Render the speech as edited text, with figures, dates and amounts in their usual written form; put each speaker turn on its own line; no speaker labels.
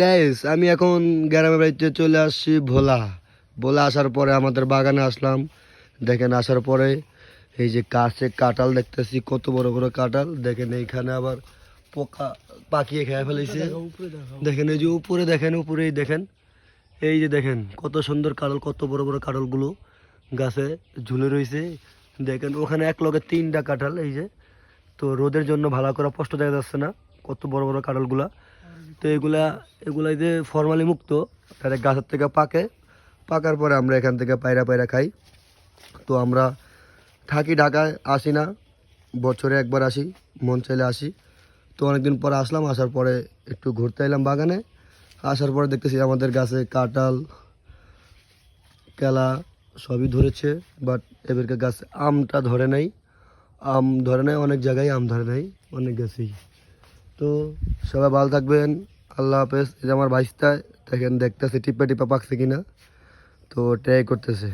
Guys আমি এখন গ্রামের বাড়িতে চলে আসছি ভোলা। ভোলা আসার পরে আমাদের বাগানে আসলাম। দেখেন আসার পরে এই যে গাছে কাঁঠাল দেখতেছি, কত বড় বড় কাঁঠাল। দেখেন এইখানে আবার পোকা পাকিয়ে খেয়ে ফেলেছে। দেখেন এই যে উপরে দেখেন, উপরেই দেখেন, এই যে দেখেন কত সুন্দর কাঁঠাল, কত বড় বড় কাঁঠালগুলো গাছে ঝুলে রয়েছে। দেখেন ওখানে এক লগে 3টা কাঁঠাল। এই যে তো রোদের জন্য ভালো করে স্পষ্ট দেখা যাচ্ছে না কত বড় বড় কাঁঠালগুলা। তো এগুলা যে ফরমালি মুক্ত, তাহলে গাছের থেকে পাকার পরে আমরা এখান থেকে পায়রা পায়রা খাই। তো আমরা থাকি ঢাকায়, আসি না, বছরে একবার আসি, মন চাইলে আসি। তো অনেকদিন পরে আসলাম, আসার পরে একটু ঘুরতে এলাম বাগানে। আসার পরে দেখতেছি আমাদের গাছে কাঁঠাল কেলা সবই ধরেছে, বাট এবারকার গাছে আমটা ধরে নাই। আম ধরে নাই, অনেক জায়গায় আম ধরে নাই, অনেক গাছেই। তো সবাই ভালো থাকবেন, আল্লাহ হাফেজ। এই যে আমার ভাইস্তা দেখেন, দেখতেছে টিপা টিপা পাকছে কিনা, তো ট্রাই করতেছে।